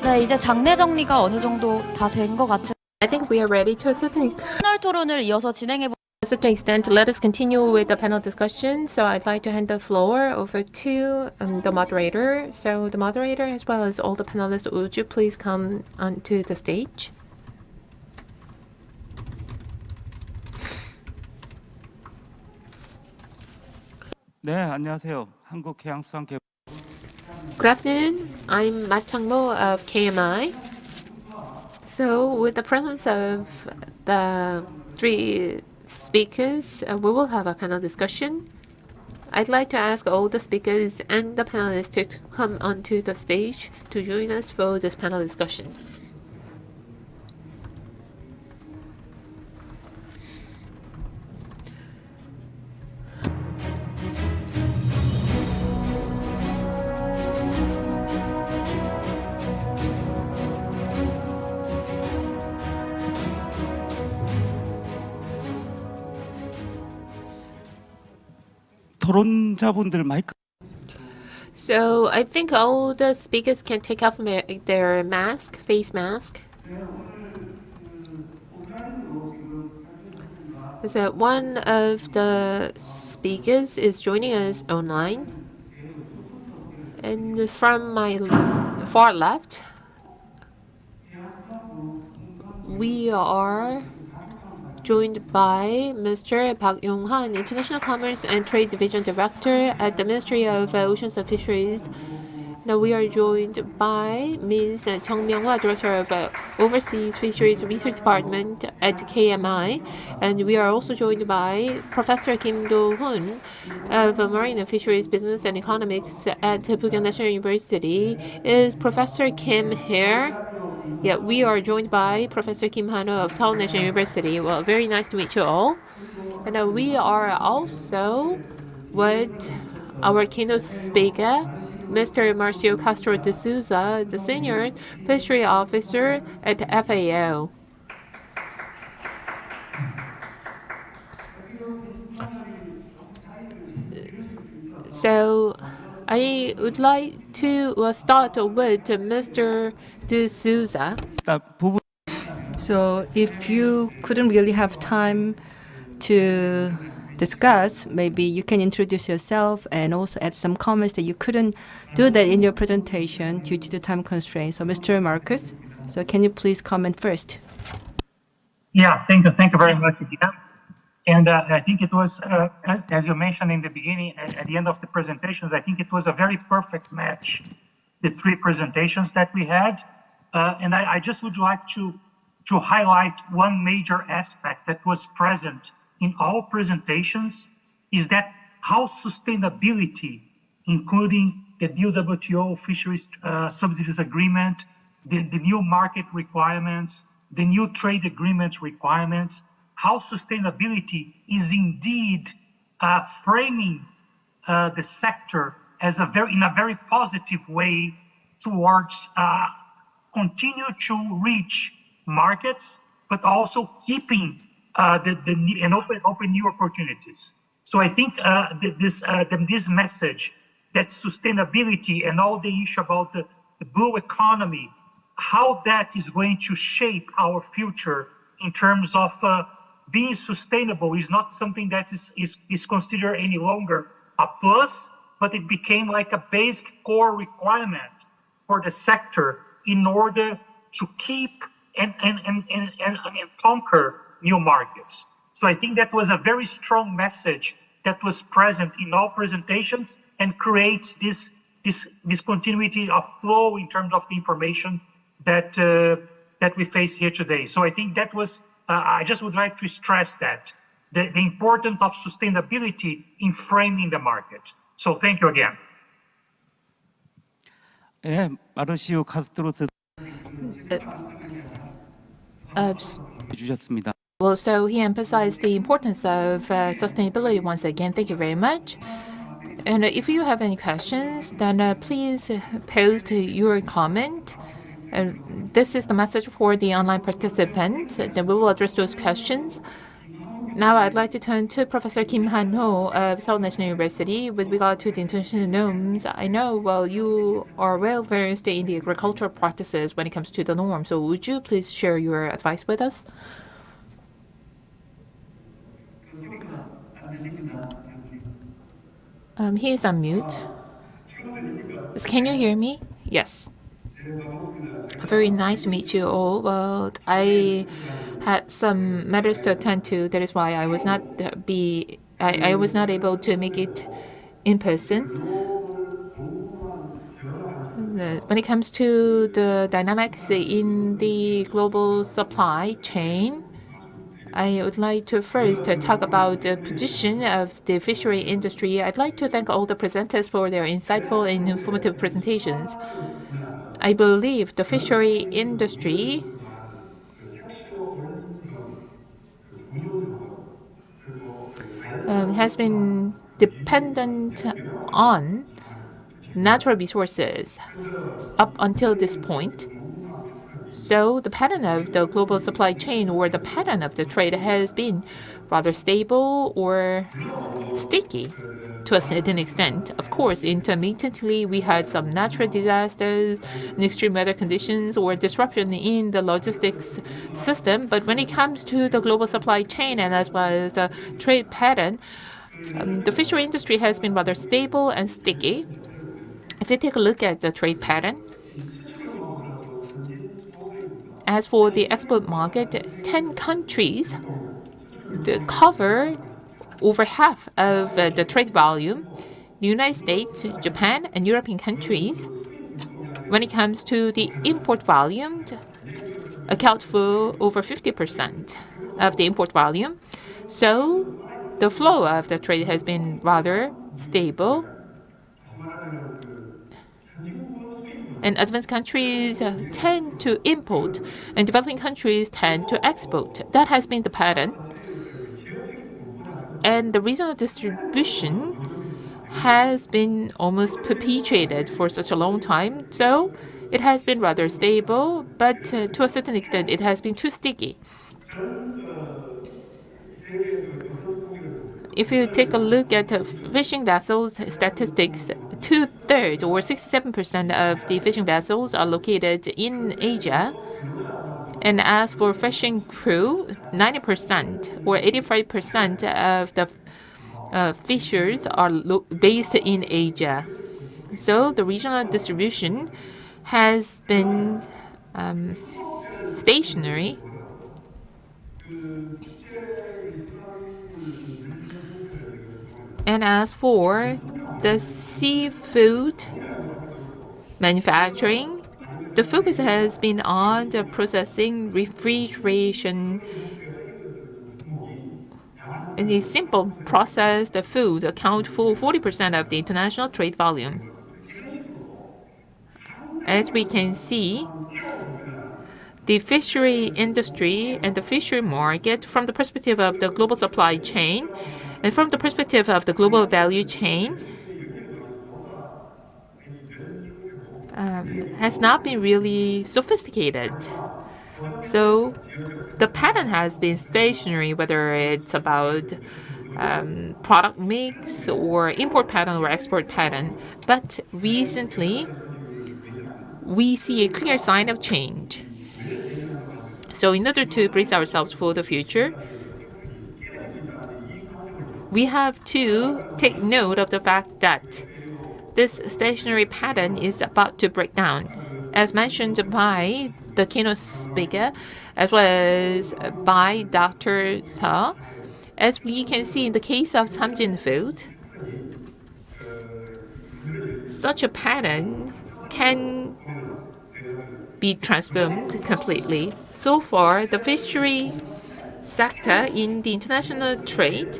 네, 이제 장내 정리가 어느 정도 다 된 것 같은 I think we are ready to a certain 패널 토론을 이어서 진행해 extent. Let us continue with the panel discussion. So I'd like to hand the floor over to the moderator. So the moderator, as well as all the panelists, would you please come onto the stage? 네, 안녕하세요. 한국해양수산개발. Good afternoon. I'm Ma Chang-mo of KMI. So with the presence of the three speakers, we will have a panel discussion. I'd like to ask all the speakers and the panelists to come onto the stage to join us for this panel discussion. 토론자분들 마이크. So I think all the speakers can take off their mask, face mask. So one of the speakers is joining us online. And from my far left, we are joined by Mr. Park Yong-hwa, International Commerce and Trade Division Director at the Ministry of Oceans and Fisheries. Now we are joined by Ms. Jung Myung-Hwa, Director of Overseas Fisheries Research Department at KMI, and we are also joined by Professor Kim Do-hoon of Marine and Fisheries Business and Economics at Seoul National University. Is Professor Kim here? Yeah, we are joined by Professor Kim Han-ho of Seoul National University. Well, very nice to meet you all. And we are also with our keynote speaker, Mr. Marcio Castro de Souza, the Senior Fishery Officer at FAO. So I would like to start with Mr. de Souza. So if you couldn't really have time to discuss, maybe you can introduce yourself and also add some comments that you couldn't do that in your presentation due to the time constraints. So Mr. Marcus, so can you please comment first? Yeah, thank you very much again. And I think it was, as you mentioned in the beginning, at the end of the presentations, I think it was a very perfect match, the three presentations that we had. And I just would like to highlight one major aspect that was present in all presentations, is that how sustainability, including the new WTO fisheries subsidies agreement, the new market requirements, the new trade agreement requirements, how sustainability is indeed framing the sector as in a very positive way towards continue to reach markets, but also keeping and open new opportunities. So I think this message that sustainability and all the issue about the blue economy, how that is going to shape our future in terms of being sustainable is not something that is considered any longer a plus, but it became like a basic core requirement for the sector in order to keep and conquer new markets. So I think that was a very strong message that was present in all presentations and creates this continuity of flow in terms of the information that we face here today. So I think that was, I just would like to stress that, the importance of sustainability in framing the market. So thank you again. 예, 마르시오 카스트로스 주셨습니다. Well, so he emphasized the importance of sustainability once again. Thank you very much. And if you have any questions, then please post your comment. This is the message for the online participants. Then we will address those questions. Now I'd like to turn to Professor Kim Han-ho of Seoul National University with regard to the international norms. I know, well, you are well versed in the agricultural practices when it comes to the norms. So would you please share your advice with us? He is on mute. Can you hear me? Yes. Very nice to meet you all. Well, I had some matters to attend to. That is why I was not I was not able to make it in person. When it comes to the dynamics in the global supply chain, I would like to first talk about the position of the fishery industry. I'd like to thank all the presenters for their insightful and informative presentations. I believe the fishery industry has been dependent on natural resources up until this point. So the pattern of the global supply chain or the pattern of the trade has been rather stable or sticky to a certain extent. Of course, intermittently, we had some natural disasters, extreme weather conditions, or disruption in the logistics system. But when it comes to the global supply chain and as well as the trade pattern, the fishery industry has been rather stable and sticky. If you take a look at the trade pattern, as for the export market, 10 countries cover over half of the trade volume. The United States, Japan, and European countries, when it comes to the import volume, account for over 50% of the import volume. So the flow of the trade has been rather stable. And advanced countries tend to import, and developing countries tend to export. That has been the pattern. And the regional distribution has been almost perpetuated for such a long time. So it has been rather stable, but to a certain extent, it has been too sticky. If you take a look at fishing vessels statistics, 2/3 or 67% of the fishing vessels are located in Asia. And as for fishing crew, 90% or 85% of the fishers are based in Asia. So the regional distribution has been stationary. And as for the seafood manufacturing, the focus has been on the processing, refrigeration, and the simple processed food account for 40% of the international trade volume. As we can see, the fishery industry and the fishery market from the perspective of the global supply chain and from the perspective of the global value chain has not been really sophisticated. So the pattern has been stationary, whether it's about product mix or import pattern or export pattern. But recently, we see a clear sign of change. So in order to brace ourselves for the future, we have to take note of the fact that this stationary pattern is about to break down. As mentioned by the keynote speaker, as well as by Dr. Seo, as we can see in the case of Samjin Food, such a pattern can be transformed completely. So far, the fishery sector in the international trade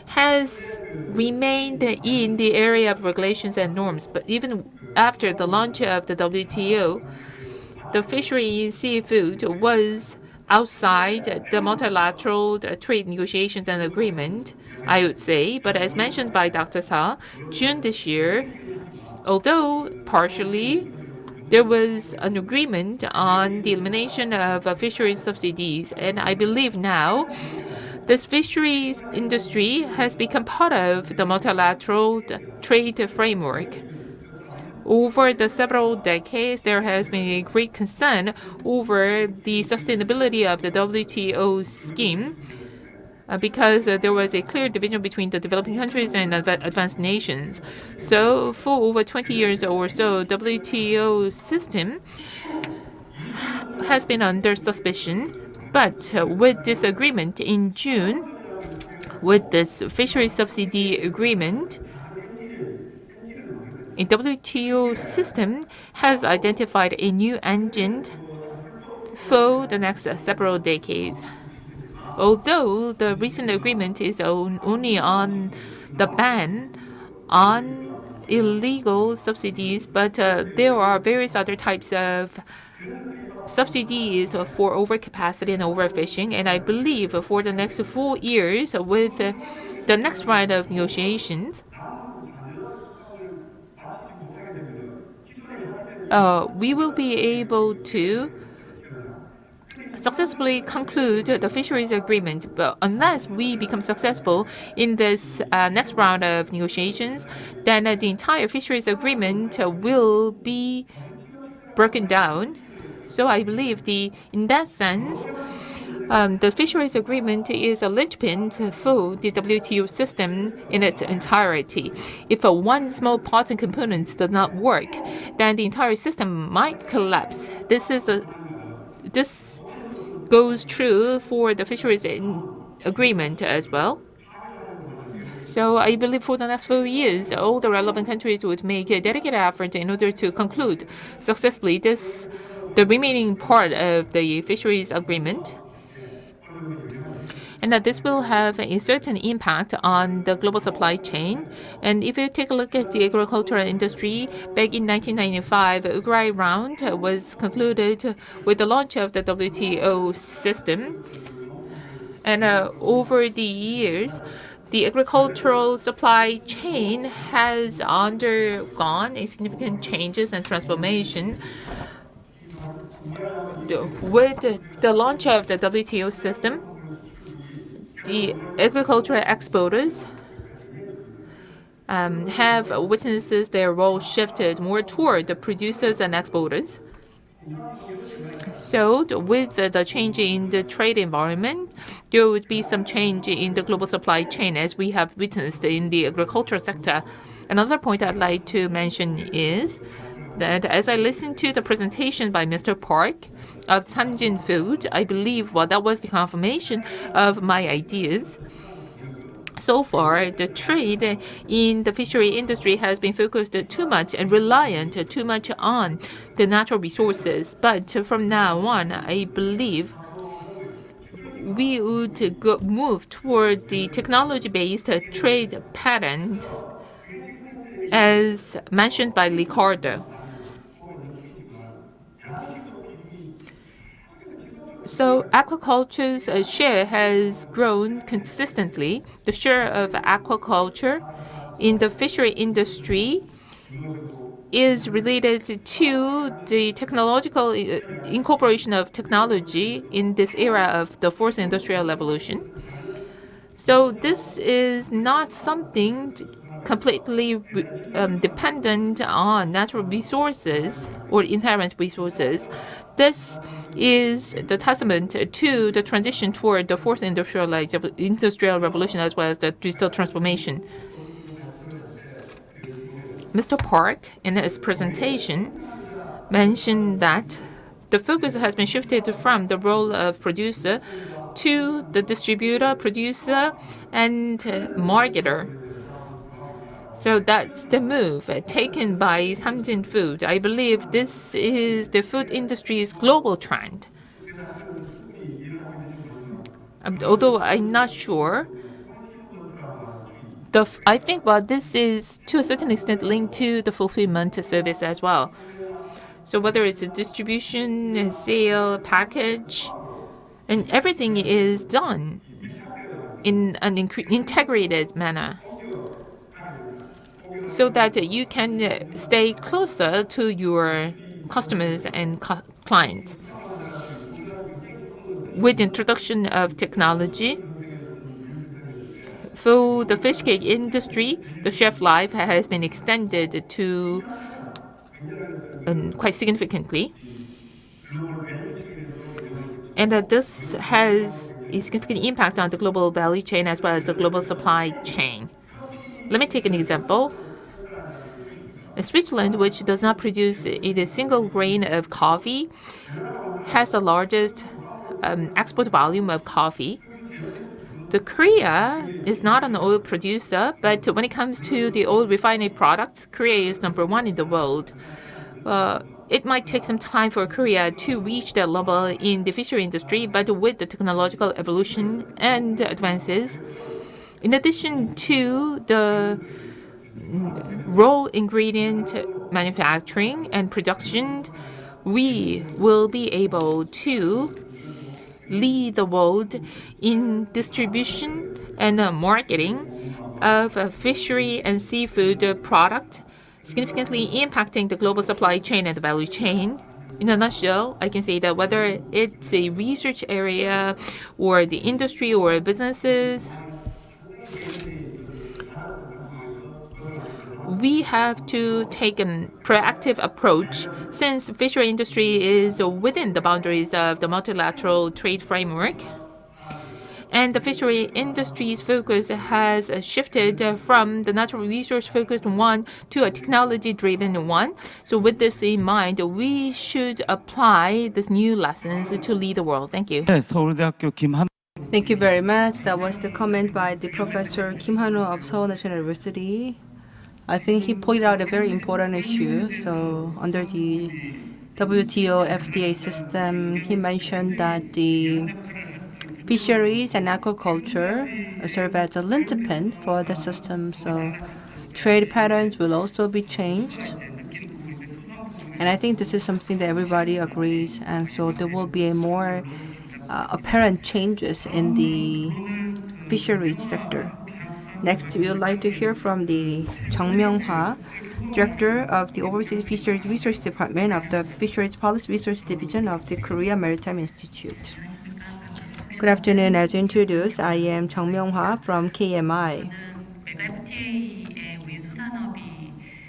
has remained in the area of regulations and norms. But even after the launch of the WTO, the fishery in seafood was outside the multilateral trade negotiations and agreement, I would say. But as mentioned by Dr. Seo, June this year, although partially there was an agreement on the elimination of fisheries subsidies, and I believe now this fisheries industry has become part of the multilateral trade framework. Over the several decades, there has been a great concern over the sustainability of the WTO scheme because there was a clear division between the developing countries and advanced nations. So for over 20 years or so, WTO system has been under suspicion. But with this agreement in June, with this fisheries subsidy agreement, a WTO system has identified a new engine for the next several decades. Although the recent agreement is only on the ban on illegal subsidies, but there are various other types of subsidies for overcapacity and overfishing. And I believe for the next 4 years, with the next round of negotiations, we will be able to successfully conclude the fisheries agreement. But unless we become successful in this next round of negotiations, then the entire fisheries agreement will be broken down. So I believe in that sense, the fisheries agreement is a linchpin for the WTO system in its entirety. If one small part and components does not work, then the entire system might collapse. This goes true for the fisheries agreement as well. So I believe for the next few years, all the relevant countries would make a dedicated effort in order to conclude successfully the remaining part of the fisheries agreement. And this will have a certain impact on the global supply chain. And if you take a look at the agricultural industry, back in 1995, Uruguay round was concluded with the launch of the WTO system. And over the years, the agricultural supply chain has undergone significant changes and transformation. With the launch of the WTO system, the agricultural exporters have witnessed their role shifted more toward the producers and exporters. So with the change in the trade environment, there would be some change in the global supply chain as we have witnessed in the agricultural sector. Another point I'd like to mention is that as I listened to the presentation by Mr. Park of Samjin Food, I believe that was the confirmation of my ideas. So far, the trade in the fishery industry has been focused too much and reliant too much on the natural resources. But from now on, I believe we would move toward the technology-based trade pattern as mentioned by Ricardo. So aquaculture's share has grown consistently. The share of aquaculture in the fishery industry is related to the technological incorporation of technology in this era of the fourth industrial revolution. So this is not something completely dependent on natural resources or inherent resources. This is the testament to the transition toward the fourth industrial revolution as well as the digital transformation. Mr. Park, in his presentation, mentioned that the focus has been shifted from the role of producer to the distributor, producer, and marketer. So that's the move taken by Samjin Food. I believe this is the food industry's global trend. Although I'm not sure, I think this is to a certain extent linked to the fulfillment service as well. So whether it's a distribution, sale, package, and everything is done in an integrated manner, so that you can stay closer to your customers and clients. With the introduction of technology, for the fish cake industry, the shelf life has been extended to quite significantly. And that this has a significant impact on the global value chain as well as the global supply chain. Let me take an example. Switzerland, which does not produce a single grain of coffee, has the largest export volume of coffee. The Korea is not an oil producer, but when it comes to the oil refinery products, Korea is number one in the world. It might take some time for Korea to reach that level in the fishery industry, but with the technological evolution and advances, in addition to the raw ingredient manufacturing and production, we will be able to lead the world in distribution and marketing of fishery and seafood products, significantly impacting the global supply chain and the value chain. In a nutshell, I can say that whether it's a research area or the industry or businesses, we have to take a proactive approach since the fishery industry is within the boundaries of the multilateral trade framework. And the fishery industry's focus has shifted from the natural resource-focused one to a technology-driven one. So with this in mind, we should apply these new lessons to lead the world. Thank you. 네, 서울대학교 김한 Thank you very much. That was the comment by the Professor Kim Han-ho of Seoul National University. I think he pointed out a very important issue. So under the WTO FDA system, he mentioned that the fisheries and aquaculture serve as a linchpin for the system. So trade patterns will also be changed. And I think this is something that everybody agrees. And so there will be a more apparent changes in the fisheries sector. Next, we would like to hear from the Jung Myung-Hwa, Director of the Overseas Fisheries Research Department of the Fisheries Policy Research Division of the Korea Maritime Institute. Good afternoon. As introduced, I am Jung Myung-Hwa from KMI.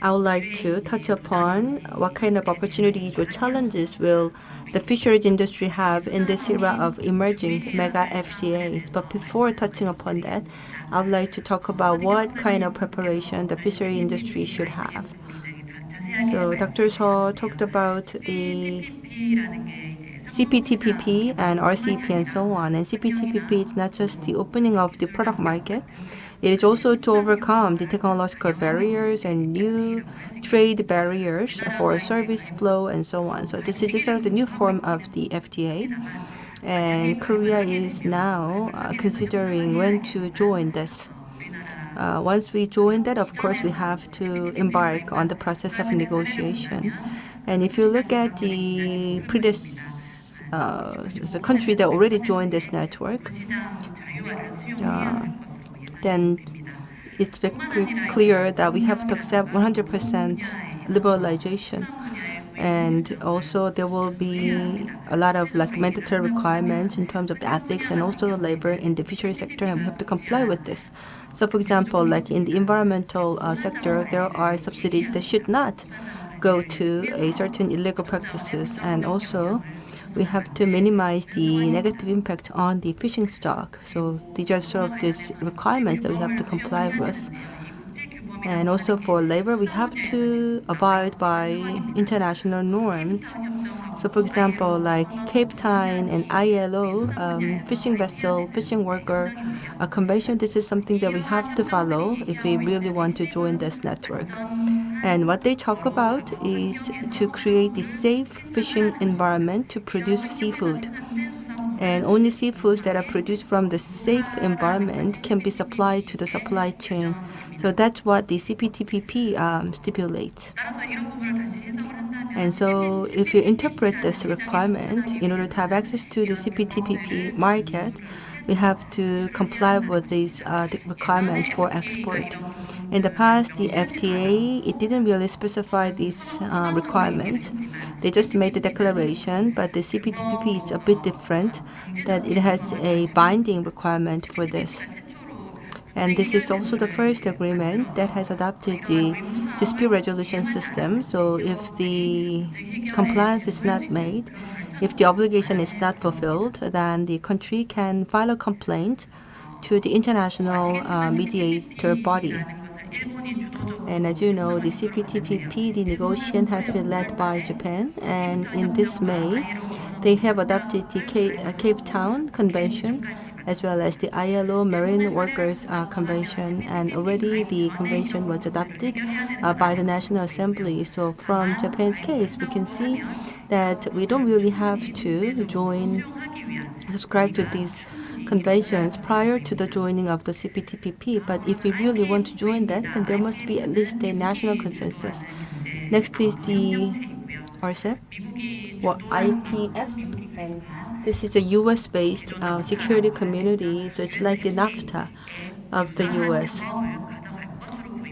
I would like to touch upon what kind of opportunities or challenges will the fisheries industry have in this era of emerging mega FCAs. But before touching upon that, I would like to talk about what kind of preparation the fishery industry should have. So Dr. Seo talked about the CPTPP and RCEP and so on. And CPTPP is not just the opening of the product market. It is also to overcome the technological barriers and new trade barriers for service flow and so on. So this is just sort of the new form of the FTA. And Korea is now considering when to join this. Once we join that, of course, we have to embark on the process of negotiation. And if you look at the the country that already joined this network, then it's very clear that we have to accept 100% liberalization. And also there will be a lot of mandatory requirements in terms of the ethics and also the labor in the fishery sector, and we have to comply with this. So for example, in the environmental sector, there are subsidies that should not go to a certain illegal practices, and also we have to minimize the negative impact on the fishing stock. So these are sort of these requirements that we have to comply with. And also for labor, we have to abide by international norms. So for example, Cape Town and ILO fishing vessel, fishing worker convention, this is something that we have to follow if we really want to join this network. And what they talk about is to create a safe fishing environment to produce seafood. And only seafoods that are produced from the safe environment can be supplied to the supply chain. So that's what the CPTPP stipulates. And so if you interpret this requirement, in order to have access to the CPTPP market, we have to comply with these the requirements for export. In the past, the FTA, it didn't really specify these requirements. They just made the declaration, but the CPTPP is a bit different, that it has a binding requirement for this. And this is also the first agreement that has adopted the dispute resolution system. So if the compliance is not made, if the obligation is not fulfilled, then the country can file a complaint to the international mediator body. And as you know, the CPTPP, the negotiation has been led by Japan. And in this May, they have adopted the Cape Town Convention, as well as the ILO Marine Workers Convention. And already the convention was adopted by the National Assembly. So from Japan's case, we can see that we don't really have to subscribe to these conventions prior to the joining of the CPTPP. But if we really want to join that, then there must be at least a national consensus. Next is the RCEP, IPF, and this is a US-based security community, so it's like the NAFTA of the US.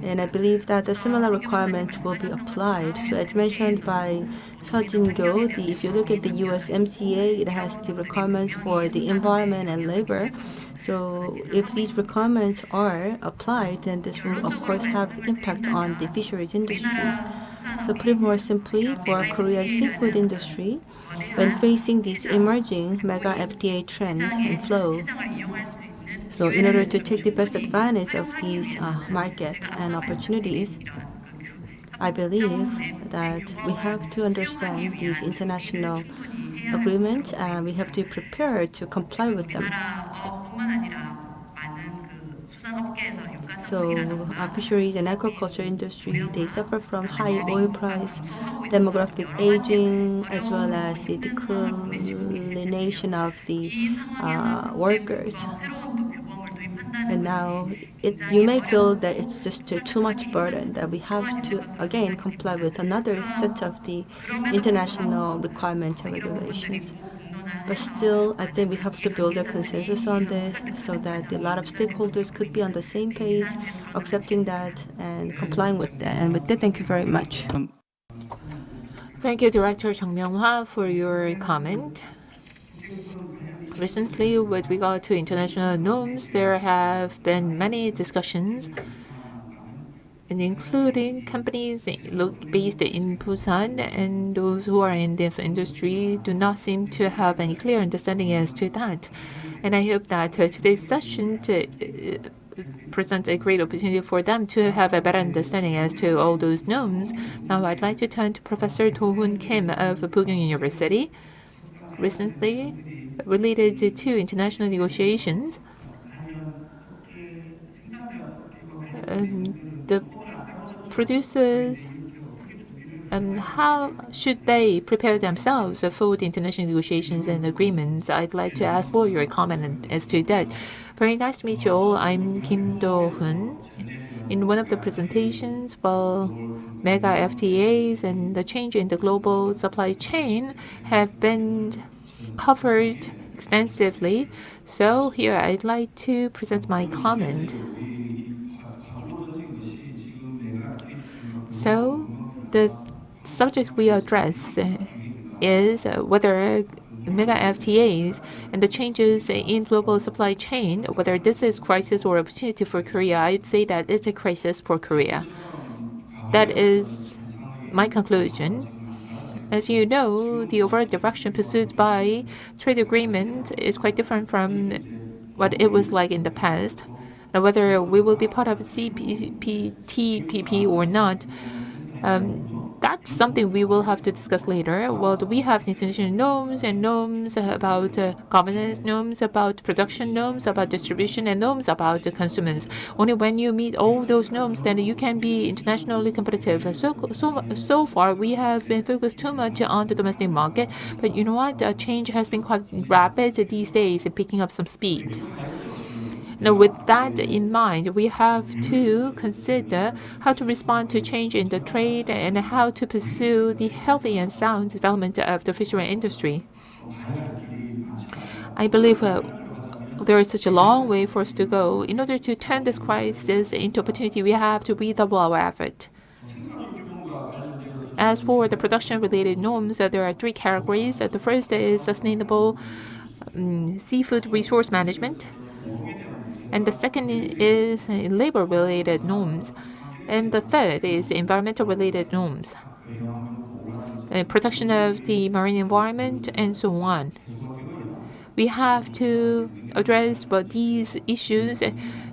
And I believe that the similar requirements will be applied. So as mentioned by Seo-Jin-kyo, if you look at the USMCA, it has the requirements for the environment and labor. So if these requirements are applied, then this will of course have impact on the fisheries industries. So put it more simply, for Korea's seafood industry, when facing this emerging mega FTA trend and flow, so in order to take the best advantage of these markets and opportunities, I believe that we have to understand these international agreements and we have to prepare to comply with them. So fisheries and agriculture industry, they suffer from high oil price, demographic aging, as well as the declination of the workers. And now you may feel that it's just too much burden, that we have to again comply with another set of the international requirements and regulations. But still, I think we have to build a consensus on this so that a lot of stakeholders could be on the same page, accepting that and complying with that. And with that, thank you very much. Thank you, Director Jung Myung-Hwa, for your comment. Recently, with regard to international norms, there have been many discussions, and including companies based in Busan, and those who are in this industry do not seem to have any clear understanding as to that. And I hope that today's session presents a great opportunity for them to have a better understanding as to all those norms. Now, I'd like to turn to Professor Do-Hoon Kim of Bugyeong University. Recently, related to international negotiations, the producers, how should they prepare themselves for the international negotiations and agreements? I'd like to ask for your comment as to that. Very nice to meet you all. I'm Kim Do-Hoon. In one of the presentations, mega FTAs and the change in the global supply chain have been covered extensively. So here I'd like to present my comment. So the subject we address is whether mega FTAs and the changes in global supply chain, whether this is crisis or opportunity for Korea. I'd say that it's a crisis for Korea. That is my conclusion. As you know, the overall direction pursued by trade agreement is quite different from what it was like in the past. Now, whether we will be part of CPTPP or not, that's something we will have to discuss later. Well, we have international norms and norms about governance, norms about production, norms about distribution, and norms about consumers. Only when you meet all those norms, then you can be internationally competitive. So far, we have been focused too much on the domestic market. But you know what? Change has been quite rapid these days, picking up some speed. Now, with that in mind, we have to consider how to respond to change in the trade and how to pursue the healthy and sound development of the fishery industry. I believe there is such a long way for us to go. In order to turn this crisis into opportunity, we have to redouble our effort. As for the production-related norms, there are three categories. The first is sustainable seafood resource management. And the second is labor-related norms. And the third is environmental-related norms, protection of the marine environment, and so on. We have to address these issues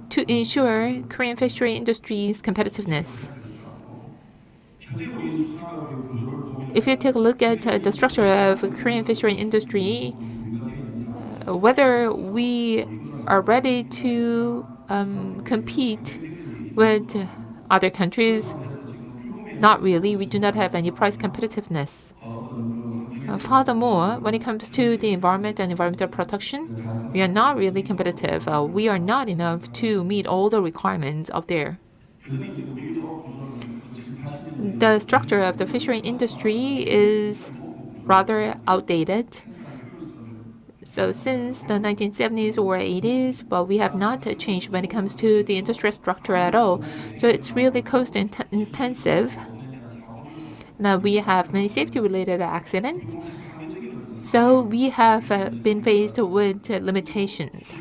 to ensure Korean fishery industry's competitiveness. If you take a look at the structure of Korean fishery industry, whether we are ready to compete with other countries, not really. We do not have any price competitiveness. Furthermore, when it comes to the environment and environmental protection, we are not really competitive. We are not enough to meet all the requirements out there. The structure of the fishery industry is rather outdated. So since the 1970s or 80s, we have not changed when it comes to the industrial structure at all. So it's really cost intensive. Now we have many safety-related accidents. So we have been faced with limitations.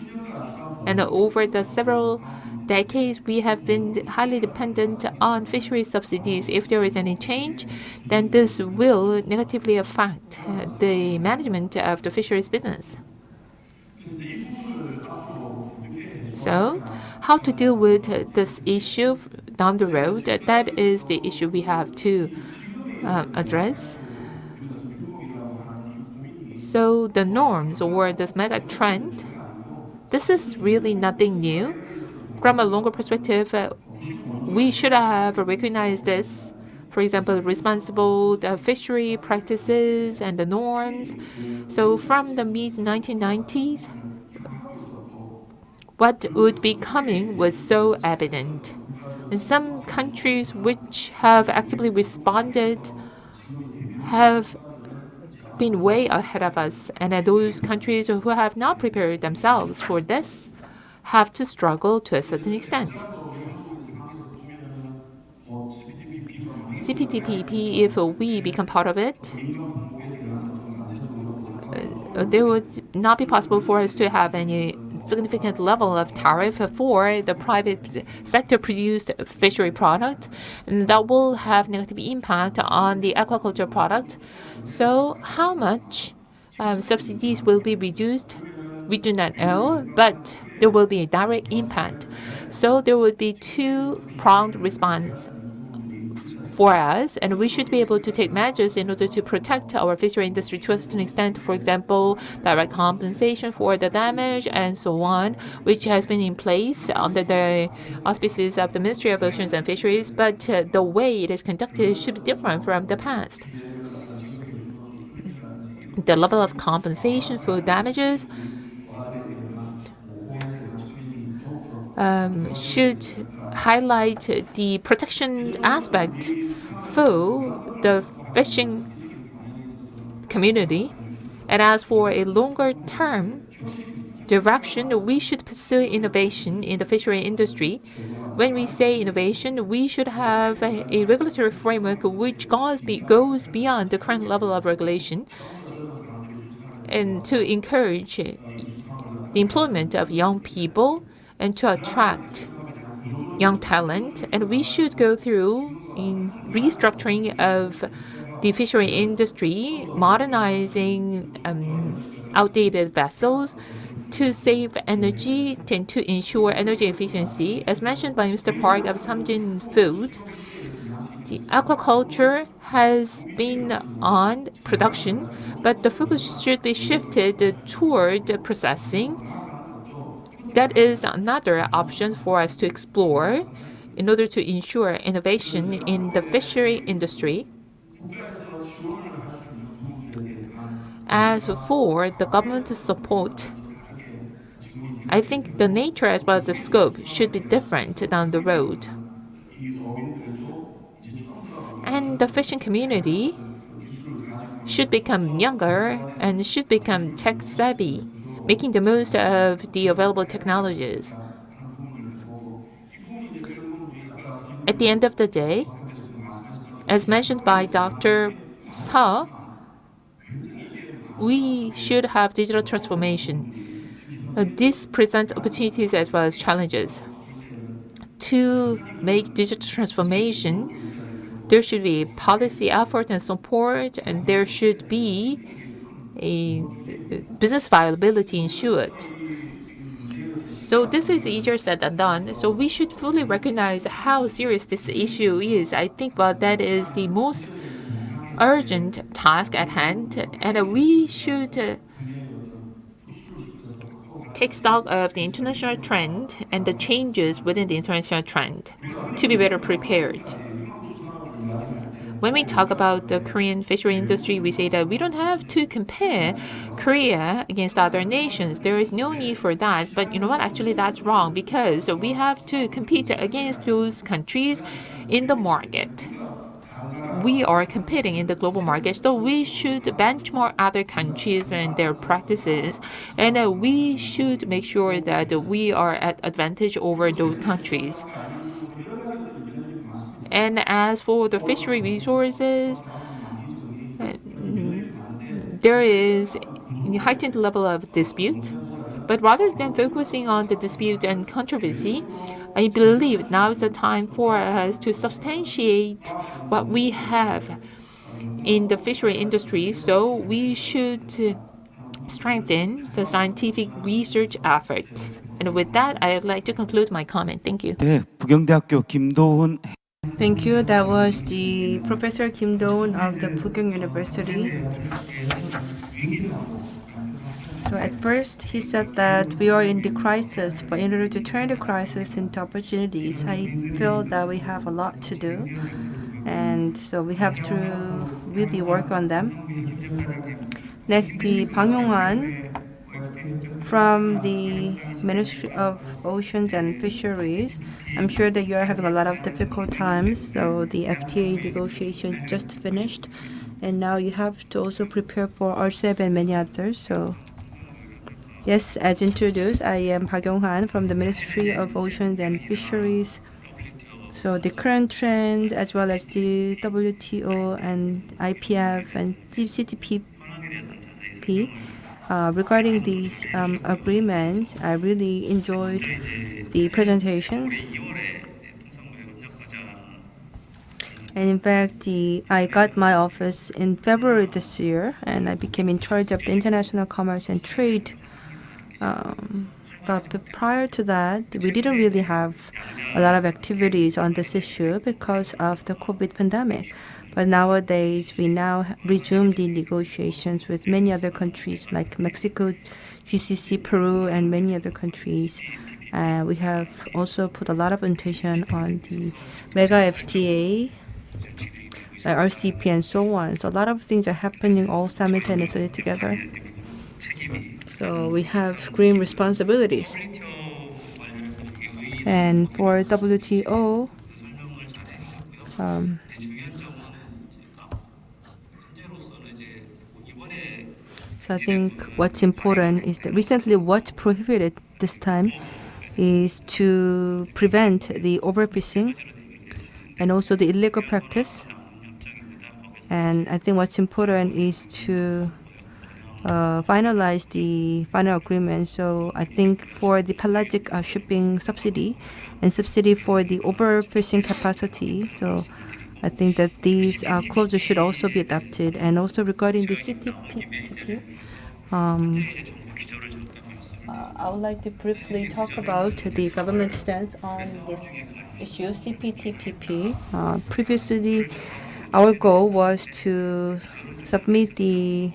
And over the several decades, we have been highly dependent on fishery subsidies. If there is any change, then this will negatively affect the management of the fisheries business. So, how to deal with this issue down the road, that is the issue we have to address. So, the norms or this mega trend, this is really nothing new. From a longer perspective, we should have recognized this. For example, responsible fishery practices and the norms. So from the mid-1990s, what would be coming was so evident. And some countries which have actively responded have been way ahead of us, and those countries who have not prepared themselves for this have to struggle to a certain extent. CPTPP, if we become part of it, there would not be possible for us to have any significant level of tariff for the private sector produced fishery product, and that will have negative impact on the aquaculture product. So how much subsidies will be reduced? We do not know, but there will be a direct impact. So there would be two-pronged response for us, and we should be able to take measures in order to protect our fishery industry to a certain extent. For example, direct compensation for the damage and so on, which has been in place under the auspices of the Ministry of Oceans and Fisheries, but the way it is conducted should be different from the past. The level of compensation for damages should highlight the protection aspect for the fishing community. And as for a longer term direction, we should pursue innovation in the fishery industry. When we say innovation, we should have a regulatory framework which goes beyond the current level of regulation, and to encourage the employment of young people and to attract young talent. And we should go through in restructuring of the fishery industry, modernizing outdated vessels to save energy and to ensure energy efficiency. As mentioned by Mr. Park of Samjin Food, the aquaculture has been on production, but the focus should be shifted toward processing. That is another option for us to explore in order to ensure innovation in the fishery industry. As for the government support, I think the nature as well as the scope should be different down the road. And the fishing community should become younger and should become tech savvy, making the most of the available technologies. At the end of the day, as mentioned by Dr. Seo, we should have digital transformation. This presents opportunities as well as challenges. To make digital transformation, there should be policy effort and support, and there should be a business viability ensured. So this is easier said than done. So we should fully recognize how serious this issue is. I think that is the most urgent task at hand, and we should take stock of the international trend and the changes within the international trend to be better prepared. When we talk about the Korean fishery industry, we say that we don't have to compare Korea against other nations. There is no need for that. But you know what? Actually, that's wrong because we have to compete against those countries in the market. We are competing in the global market, so we should benchmark other countries and their practices, and we should make sure that we are at advantage over those countries. And as for the fishery resources, there is a heightened level of dispute. But rather than focusing on the dispute and controversy, I believe now is the time for us to substantiate what we have in the fishery industry. So we should strengthen the scientific research effort. And with that, I'd like to conclude my comment. Thank you. 네, 부경대학교 김도훈 Thank you. That was the Professor Kim Do-eun of the Pugyong University. So at first, he said that we are in the crisis, but in order to turn the crisis into opportunities, I feel that we have a lot to do. And so we have to really work on them. Next, the Bang Yong-hwan from the Ministry of Oceans and Fisheries. I'm sure that you are having a lot of difficult times. So the FTA negotiation just finished, and now you have to also prepare for RCEP and many others. So yes, as introduced, I am Bang Yong-hwan from the Ministry of Oceans and Fisheries. So the current trends, as well as the WTO and IPF and CTPP, regarding these agreements, I really enjoyed the presentation. And in fact, I got my office in February this year, and I became in charge of the international commerce and trade. But prior to that, we didn't really have a lot of activities on this issue because of the COVID pandemic. But nowadays, we now resume the negotiations with many other countries like Mexico, GCC, Peru, and many other countries. We have also put a lot of attention on the mega FTA, RCP, and so on. So a lot of things are happening all simultaneously together. So we have green responsibilities. And for WTO, so I think what's important is that recently what's prohibited this time is to prevent the overfishing and also the illegal practice. And I think what's important is to finalize the final agreement. So I think for the pelagic shipping subsidy and subsidy for the overfishing capacity, so I think that these clauses should also be adopted. And also regarding the CTPP, I would like to briefly talk about the government stance on this issue, CPTPP. Previously, our goal was to submit the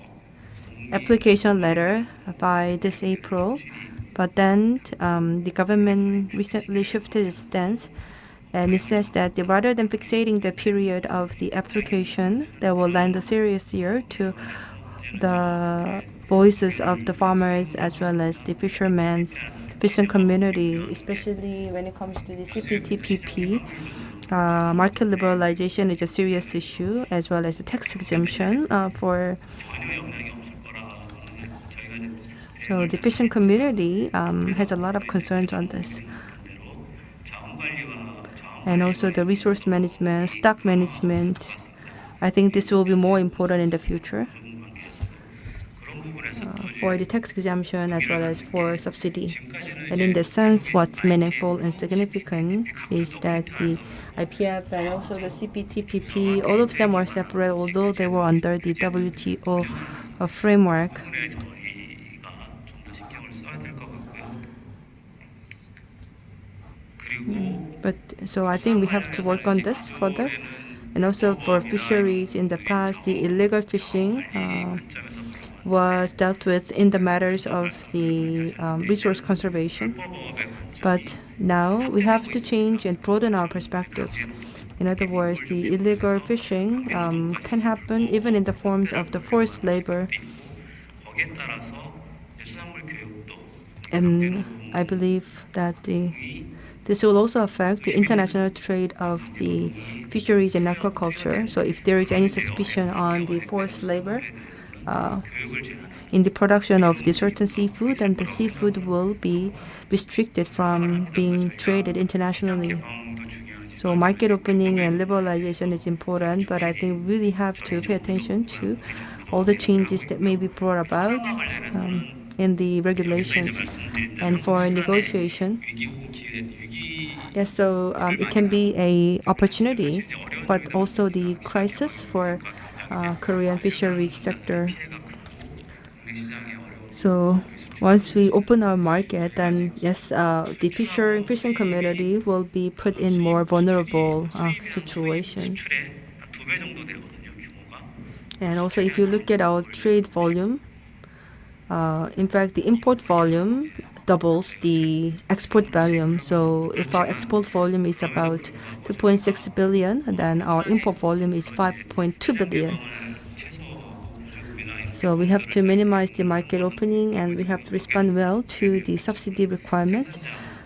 application letter by this April, but then the government recently shifted its stance, and it says that rather than fixating the period of the application that will lend a serious ear to the voices of the farmers as well as the fishermen fishing community, especially when it comes to the CPTPP. Market liberalization is a serious issue, as well as the tax exemption for. So the fishing community has a lot of concerns on this. And also the resource management, stock management. I think this will be more important in the future for the tax exemption as well as for subsidy. And in that sense, what's meaningful and significant is that the IPF and also the CPTPP, all of them were separate, although they were under the WTO framework. But so I think we have to work on this further. And also for fisheries in the past, the illegal fishing was dealt with in the matters of the resource conservation. But now we have to change and broaden our perspectives. In other words, the illegal fishing can happen even in the forms of the forced labor. And I believe that this will also affect the international trade of the fisheries and aquaculture. So if there is any suspicion on the forced labor in the production of the certain seafood, then the seafood will be restricted from being traded internationally. So market opening and liberalization is important, but I think we really have to pay attention to all the changes that may be brought about in the regulations. And for negotiation, yes, so it can be an opportunity, but also the crisis for Korean fisheries sector. So once we open our market, then yes, the fishing community will be put in more vulnerable situation. And also, if you look at our trade volume, in fact, the import volume doubles the export volume. So if our export volume is about 2.6 billion, then our import volume is 5.2 billion. So we have to minimize the market opening, and we have to respond well to the subsidy requirements.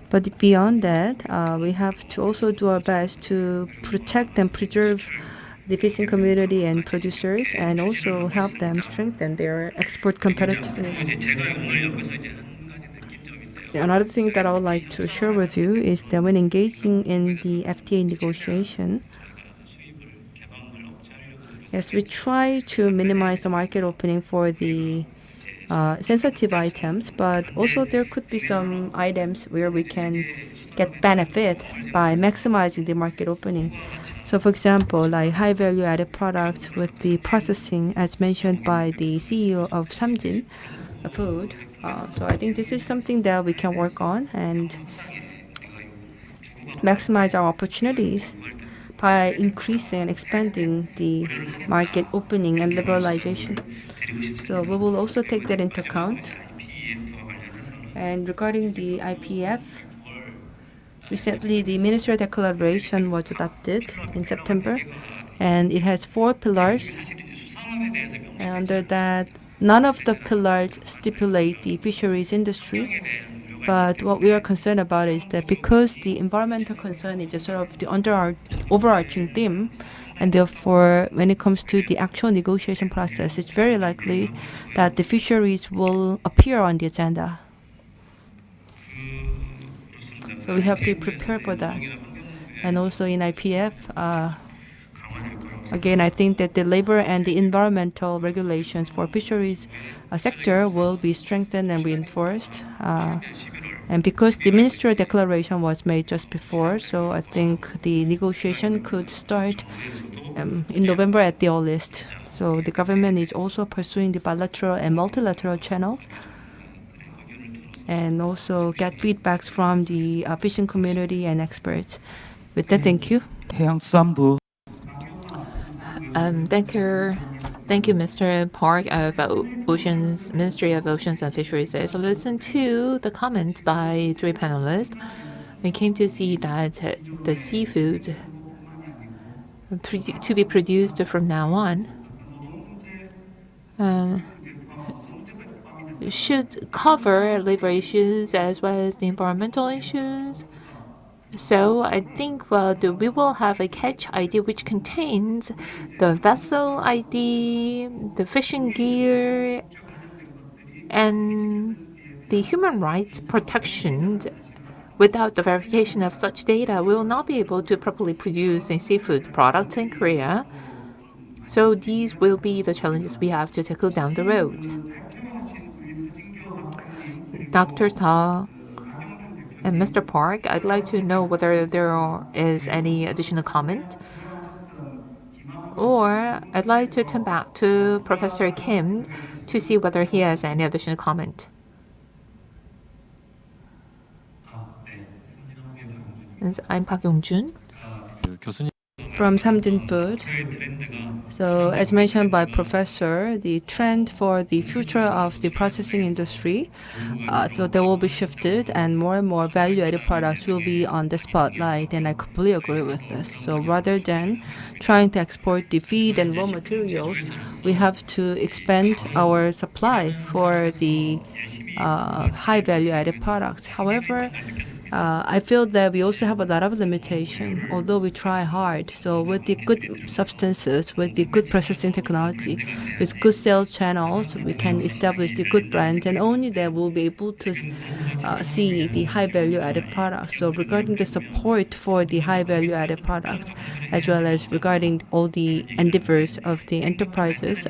But beyond that, we have to also do our best to protect and preserve the fishing community and producers, and also help them strengthen their export competitiveness. Another thing that I would like to share with you is that when engaging in the FTA negotiation, yes, we try to minimize the market opening for the sensitive items, but also there could be some items where we can get benefit by maximizing the market opening. So for example, like high value added products with the processing, as mentioned by the CEO of Samjin Food. So I think this is something that we can work on and maximize our opportunities by increasing and expanding the market opening and liberalization. So we will also take that into account. And regarding the IPF, recently the ministerial declaration was adopted in September, and it has 4 pillars. And under that, none of the pillars stipulate the fisheries industry. But what we are concerned about is that because the environmental concern is a sort of the overarching theme, and therefore when it comes to the actual negotiation process, it's very likely that the fisheries will appear on the agenda. So we have to prepare for that. And also in IPF, again, I think that the labor and the environmental regulations for fisheries sector will be strengthened and reinforced. And because the ministerial declaration was made just before, so I think the negotiation could start in November at the earliest. So the government is also pursuing the bilateral and multilateral channels, and also get feedbacks from the fishing community and experts. With that, thank you. 해양수산부 Thank you, Mr. Park of Oceans, Ministry of Oceans and Fisheries. So listen to the comments by 3 panelists. We came to see that the seafood to be produced from now on should cover labor issues as well as the environmental issues. So I think we will have a catch ID which contains the vessel ID, the fishing gear, and the human rights protections. Without the verification of such data, we will not be able to properly produce a seafood products in Korea. So these will be the challenges we have to tackle down the road. Dr. Ta and Mr. Park, I'd like to know whether there is any additional comment. Or I'd like to turn back to Professor Kim to see whether he has any additional comment. I'm Park Yong-jun. 교수님 From Samjin Food. So as mentioned by Professor, the trend for the future of the processing industry, so they will be shifted and more value-added products will be on the spotlight, and I completely agree with this. So rather than trying to export the feed and raw materials, we have to expand our supply for the high value-added products. However, I feel that we also have a lot of limitation, although we try hard. So with the good substances, with the good processing technology, with good sales channels, we can establish the good brand, and only then we'll be able to see the high value-added products. So regarding the support for the high value-added products, as well as regarding all the endeavors of the enterprises,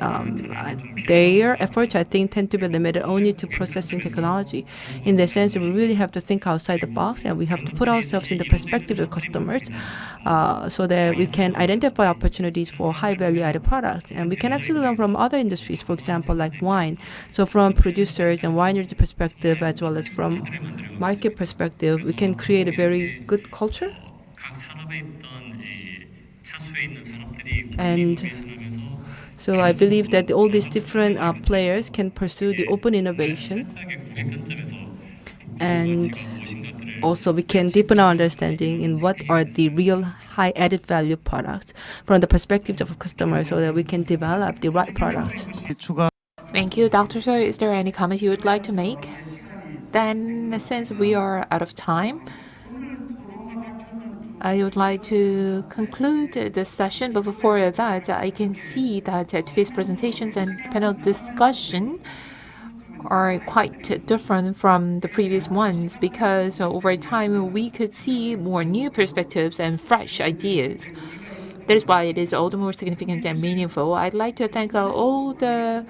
their efforts, I think, tend to be limited only to processing technology. In the sense, we really have to think outside the box, and we have to put ourselves in the perspective of customers so that we can identify opportunities for high value-added products. And we can actually learn from other industries, for example, like wine. So from producers and wineries' perspective, as well as from market perspective, we can create a very good culture. And so I believe that all these different players can pursue the open innovation, and also we can deepen our understanding in what are the real high added value products from the perspective of customers, so that we can develop the right products. 추가 Thank you, Dr. Seo. Is there any comment you would like to make? Then, since we are out of time, I would like to conclude this session. But before that, I can see that today's presentations and panel discussion are quite different from the previous ones, because over time we could see more new perspectives and fresh ideas. That is why it is all the more significant and meaningful. I'd like to thank all the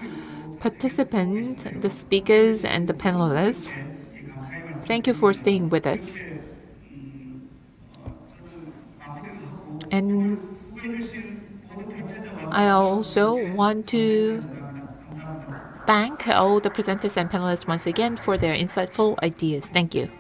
participants, the speakers, and the panelists. Thank you for staying with us. And I also want to thank all the presenters and panelists once again for their insightful ideas. Thank you.